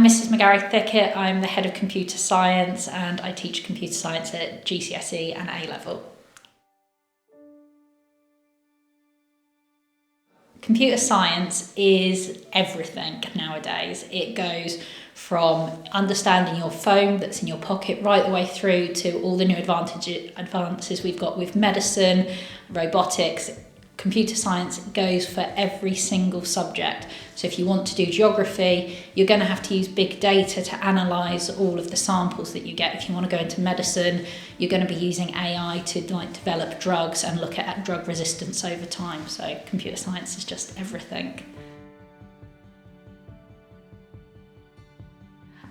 Mrs. McGarry Thickett. I'm the head of computer science and I teach computer science at GCSE and A-level. Computer science is everything nowadays. It goes from understanding your phone that's in your pocket right the way through to all the new advances we've got with medicine, robotics. Computer science goes for every single subject. So if you want to do geography, you're going to have to use big data to analyse all of the samples that you get. If you want to go into medicine, you're going to be using AI to develop drugs and look at drug resistance over time. So computer science is just everything.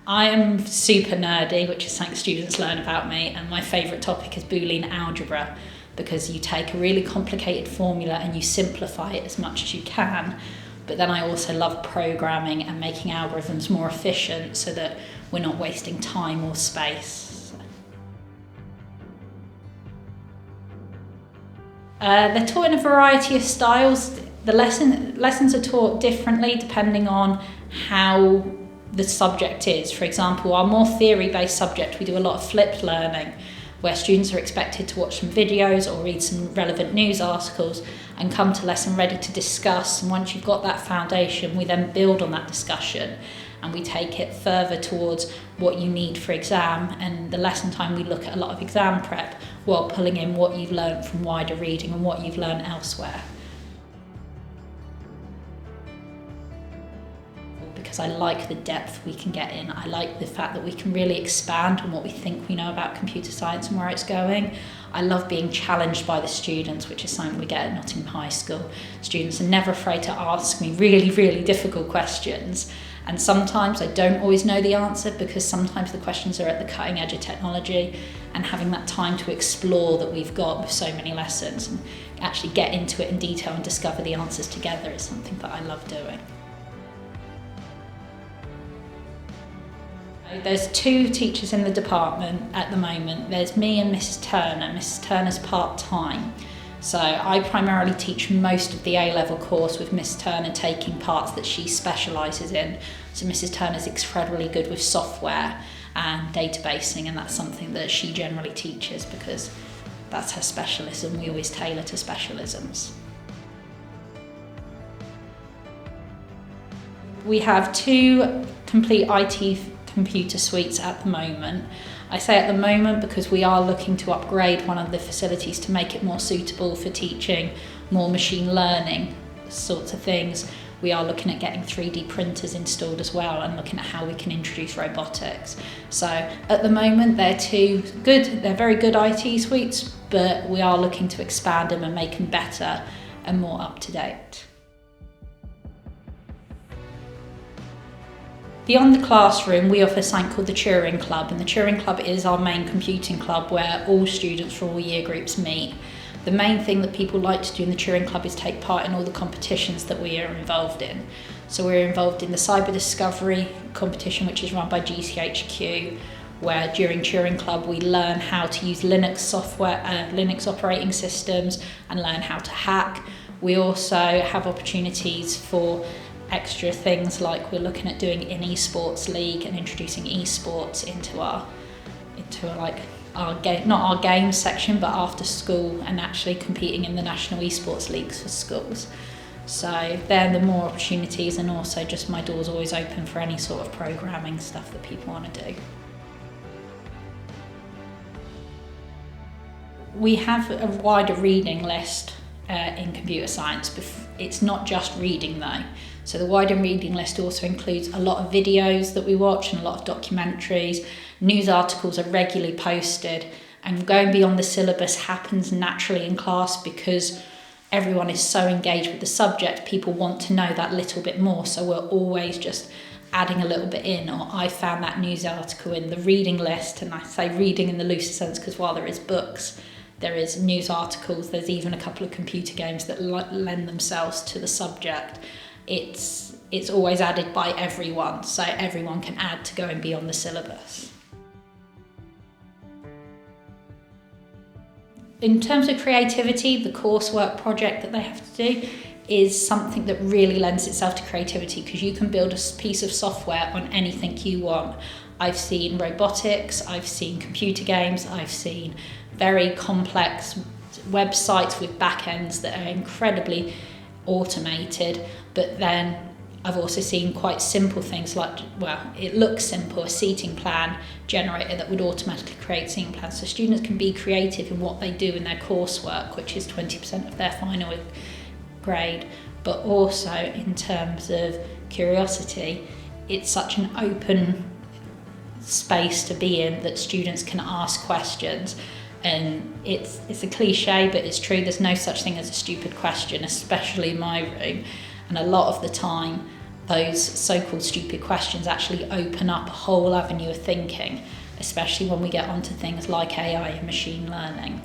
I am super nerdy, which is something students learn about me, and my favourite topic is Boolean algebra, because you take a really complicated formula and you simplify it as much as you can. But then I also love programming and making algorithms more efficient so that we're not wasting time or space. They're taught in a variety of styles. The lessons are taught differently depending on how the subject is. For example, our more theory-based subject, we do a lot of flipped learning, where students are expected to watch some videos or read some relevant news articles and come to lesson ready to discuss. And once you've got that foundation, we then build on that discussion and we take it further towards what you need for exam. And the lesson time, we look at a lot of exam prep while pulling in what you've learned from wider reading and what you've learned elsewhere. Because I like the depth we can get in. I like the fact that we can really expand on what we think we know about computer science and where it's going. I love being challenged by the students, which is something we get at Nottingham High School. Students are never afraid to ask me really, really difficult questions. And sometimes I don't always know the answer because sometimes the questions are at the cutting edge of technology, and having that time to explore that we've got with so many lessons and actually get into it in detail and discover the answers together is something that I love doing. There's 2 teachers in the department at the moment. There's me and Mrs. Turner. Mrs. Turner's part-time. So I primarily teach most of the A-level course, with Mrs. Turner taking parts that she specialises in. So Mrs. Turner's incredibly good with software and databasing, and that's something that she generally teaches because that's her specialism. We always tailor to specialisms. We have 2 complete IT computer suites at the moment. I say at the moment because we are looking to upgrade one of the facilities to make it more suitable for teaching more machine learning sorts of things. We are looking at getting 3D printers installed as well and looking at how we can introduce robotics. So at the moment they're very good IT suites, but we are looking to expand them and make them better and more up to date. Beyond the classroom, we offer something called the Turing Club, and the Turing Club is our main computing club where all students from all year groups meet. The main thing that people like to do in the Turing Club is take part in all the competitions that we are involved in. So we're involved in the Cyber Discovery competition, which is run by GCHQ, where during Turing Club we learn how to use Linux software, Linux operating systems, and learn how to hack. We also have opportunities for extra things, like we're looking at doing an esports league and introducing esports into our game, not our games section, but after school, and actually competing in the national esports leagues for schools. So there are the more opportunities, and also just my door's always open for any sort of programming stuff that people want to do. We have a wider reading list in computer science. It's not just reading though. So the wider reading list also includes a lot of videos that we watch and a lot of documentaries. News articles are regularly posted, and going beyond the syllabus happens naturally in class because everyone is so engaged with the subject. People want to know that little bit more, so we're always just adding a little bit in. Or I found that news article in the reading list, and I say reading in the loosest sense because while there is books, there is news articles, there's even a couple of computer games that lend themselves to the subject. It's always added by everyone, so everyone can add to going beyond the syllabus. In terms of creativity, the coursework project that they have to do is something that really lends itself to creativity, because you can build a piece of software on anything you want. I've seen robotics, I've seen computer games, I've seen very complex websites with backends that are incredibly automated, but then I've also seen quite simple things like, well, it looks simple, a seating plan generator that would automatically create seating plans. So students can be creative in what they do in their coursework, which is 20% of their final grade, but also in terms of curiosity, it's such an open space to be in that students can ask questions. And it's a cliche, but it's true. There's no such thing as a stupid question, especially in my room. And a lot of the time, those so-called stupid questions actually open up a whole avenue of thinking, especially when we get onto things like AI and machine learning.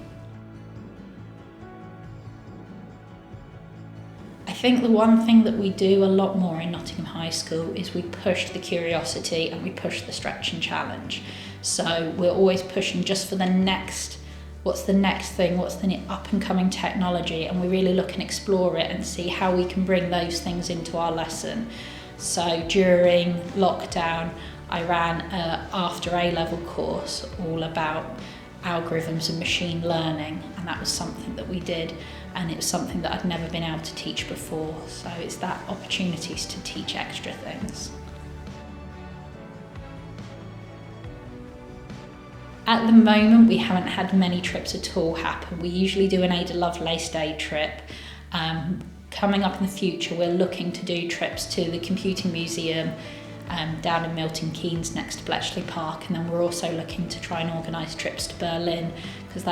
I think the one thing that we do a lot more in Nottingham High School is we push the curiosity and we push the stretch and challenge. So we're always pushing just for the next, what's the next thing, what's the up and coming technology, and we really look and explore it and see how we can bring those things into our lesson. So during lockdown, I ran an after A-level course all about algorithms and machine learning, and that was something that we did, and it was something that I'd never been able to teach before. So it's that opportunities to teach extra things. At the moment, we haven't had many trips at all happen. We usually do an Ada Lovelace Day trip. Coming up in the future, we're looking to do trips to the Computing Museum down in Milton Keynes next to Bletchley Park, and then we're also looking to try and organise trips to Berlin, because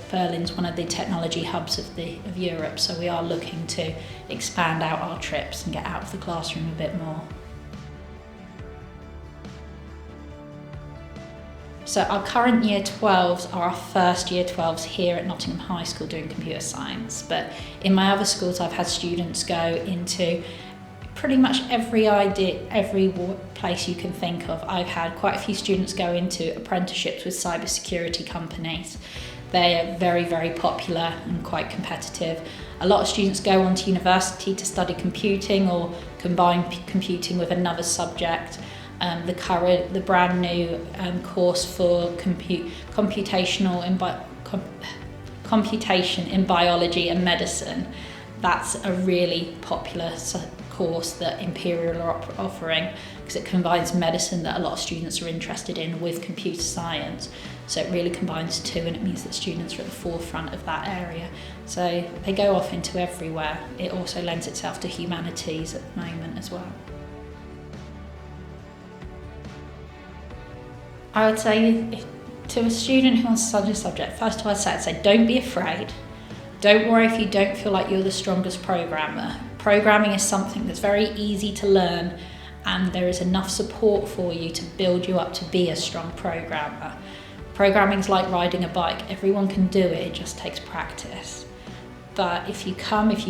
Berlin's one of the technology hubs of Europe, so we are looking to expand out our trips and get out of the classroom a bit more. So our current Year 12s are our first Year 12s here at Nottingham High School doing computer science, but in my other schools I've had students go into pretty much every place you can think of. I've had quite a few students go into apprenticeships with cybersecurity companies. They are very, very popular and quite competitive. A lot of students go on to university to study computing or combine computing with another subject. The brand new course for computation in biology and medicine, that's a really popular course that Imperial are offering, because it combines medicine that a lot of students are interested in with computer science. So it really combines two, and it means that students are at the forefront of that area. So they go off into everywhere. It also lends itself to humanities at the moment as well. I would say to a student who wants to study a subject, first of all I'd say don't be afraid. Don't worry if you don't feel like you're the strongest programmer. Programming is something that's very easy to learn, and there is enough support for you to build you up to be a strong programmer. Programming's like riding a bike. Everyone can do it, it just takes practice. But if you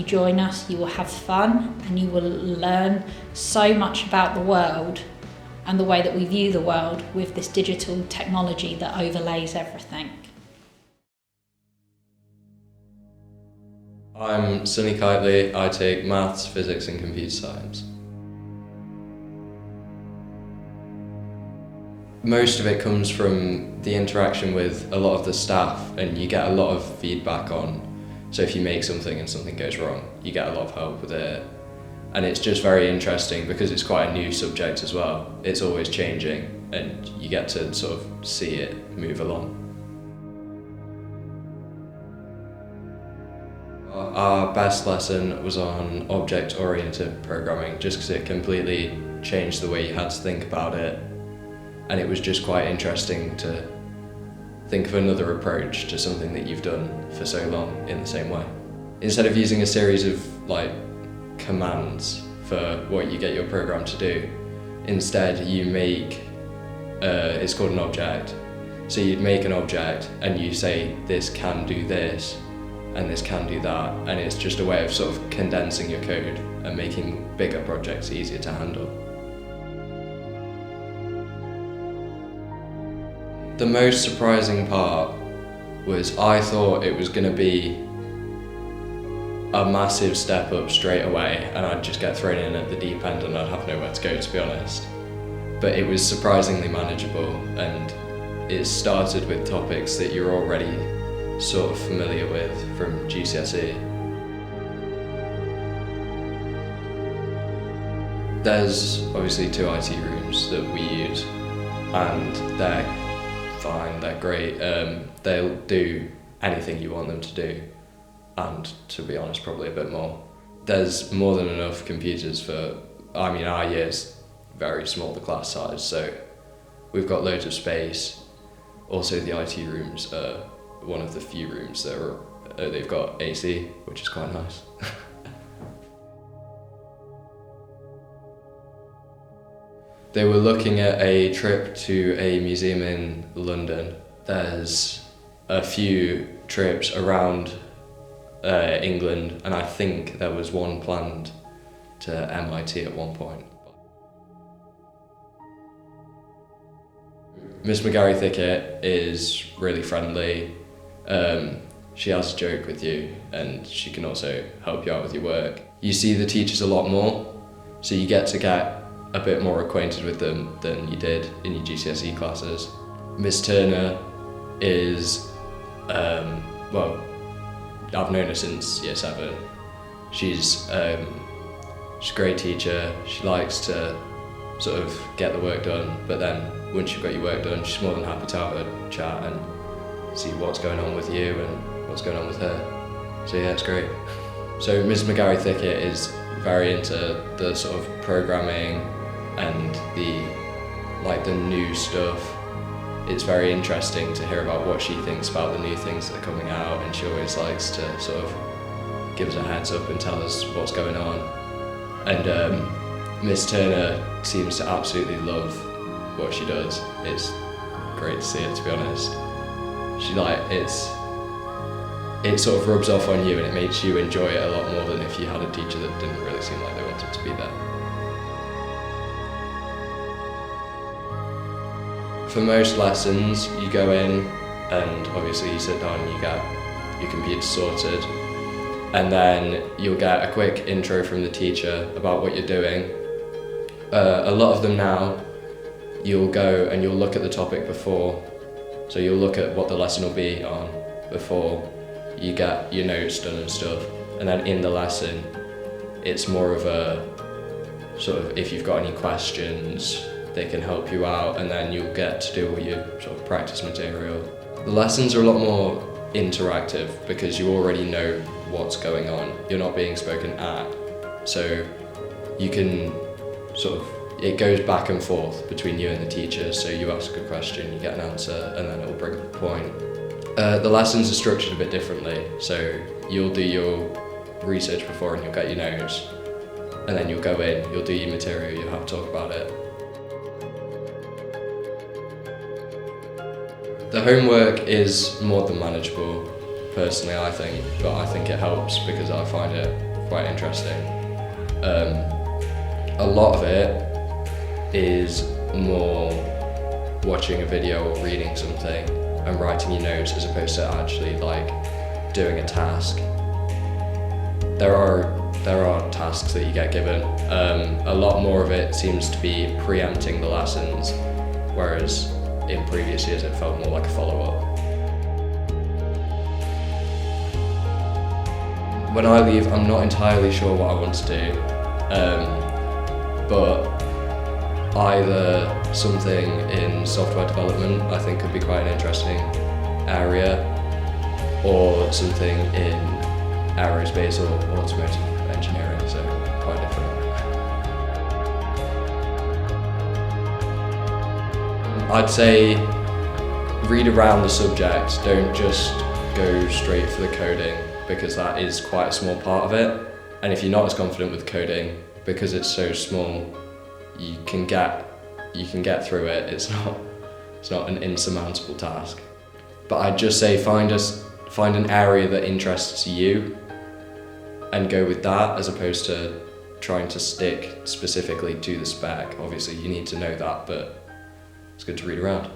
join us, you will have fun and you will learn so much about the world and the way that we view the world with this digital technology that overlays everything. I'm Sunny Kitely. I take maths, physics and computer science. Most of it comes from the interaction with a lot of the staff, and you get a lot of feedback on, so if you make something and something goes wrong, you get a lot of help with it. And it's just very interesting because it's quite a new subject as well. It's always changing and you get to sort of see it move along. Our best lesson was on object-oriented programming, just because it completely changed the way you had to think about it. And it was just quite interesting to think of another approach to something that you've done for so long in the same way. Instead of using a series of commands for what you get your program to do, instead you make, it's called an object. So you'd make an object and you say this can do this and this can do that, and it's just a way of sort of condensing your code and making bigger projects easier to handle. The most surprising part was I thought it was going to be a massive step up straight away, and I'd just get thrown in at the deep end and I'd have nowhere to go, to be honest. But it was surprisingly manageable, and it started with topics that you're already sort of familiar with from GCSE. There's obviously 2 IT rooms that we use, and they're fine, they're great. They'll do anything you want them to do, and to be honest, probably a bit more. There's more than enough computers for, our year's very small, the class size, so we've got loads of space. Also, the IT rooms are one of the few rooms that are, they've got AC, which is quite nice. They were looking at a trip to a museum in London. There's a few trips around England, and I think there was one planned to MIT at one point. Miss McGarry-Thickett is really friendly. She has a joke with you, and she can also help you out with your work. You see the teachers a lot more, so you get a bit more acquainted with them than you did in your GCSE classes. Miss Turner is, well, I've known her since year 7. She's a great teacher. She likes to sort of get the work done, but then once you've got your work done, she's more than happy to have a chat and see what's going on with you and what's going on with her. So yeah, it's great. So Miss McGarry-Thickett is very into the sort of programming and the new stuff. It's very interesting to hear about what she thinks about the new things that are coming out, and she always likes to sort of give us a heads up and tell us what's going on. And Miss Turner seems to absolutely love what she does. It's great to see it, to be honest. It sort of rubs off on you, and it makes you enjoy it a lot more than if you had a teacher that didn't really seem like they wanted to be there. For most lessons, you go in and obviously you sit down and you get your computer sorted, and then you'll get a quick intro from the teacher about what you're doing. A lot of them now, you'll go and you'll look at the topic before, so you'll look at what the lesson will be on before you get your notes done and stuff, and then in the lesson it's more of a sort of, if you've got any questions, they can help you out, and then you'll get to do all your sort of practice material. The lessons are a lot more interactive because you already know what's going on. You're not being spoken at, so you can sort of, it goes back and forth between you and the teacher, so you ask a question, you get an answer, and then it'll bring up a point. The lessons are structured a bit differently, so you'll do your research before and you'll get your notes, and then you'll go in, you'll do your material, you'll have to talk about it. The homework is more than manageable, personally I think, but I think it helps because I find it quite interesting. A lot of it is more watching a video or reading something and writing your notes as opposed to actually doing a task. There are tasks that you get given. A lot more of it seems to be preempting the lessons, whereas in previous years it felt more like a follow-up. When I leave, I'm not entirely sure what I want to do, but either something in software development I think could be quite an interesting area, or something in aerospace or automotive engineering, so quite different. I'd say read around the subject, don't just go straight for the coding, because that is quite a small part of it, and if you're not as confident with coding, because it's so small, you can get through it. It's not an insurmountable task. But I'd just say find an area that interests you and go with that, as opposed to trying to stick specifically to the spec. Obviously you need to know that, but it's good to read around.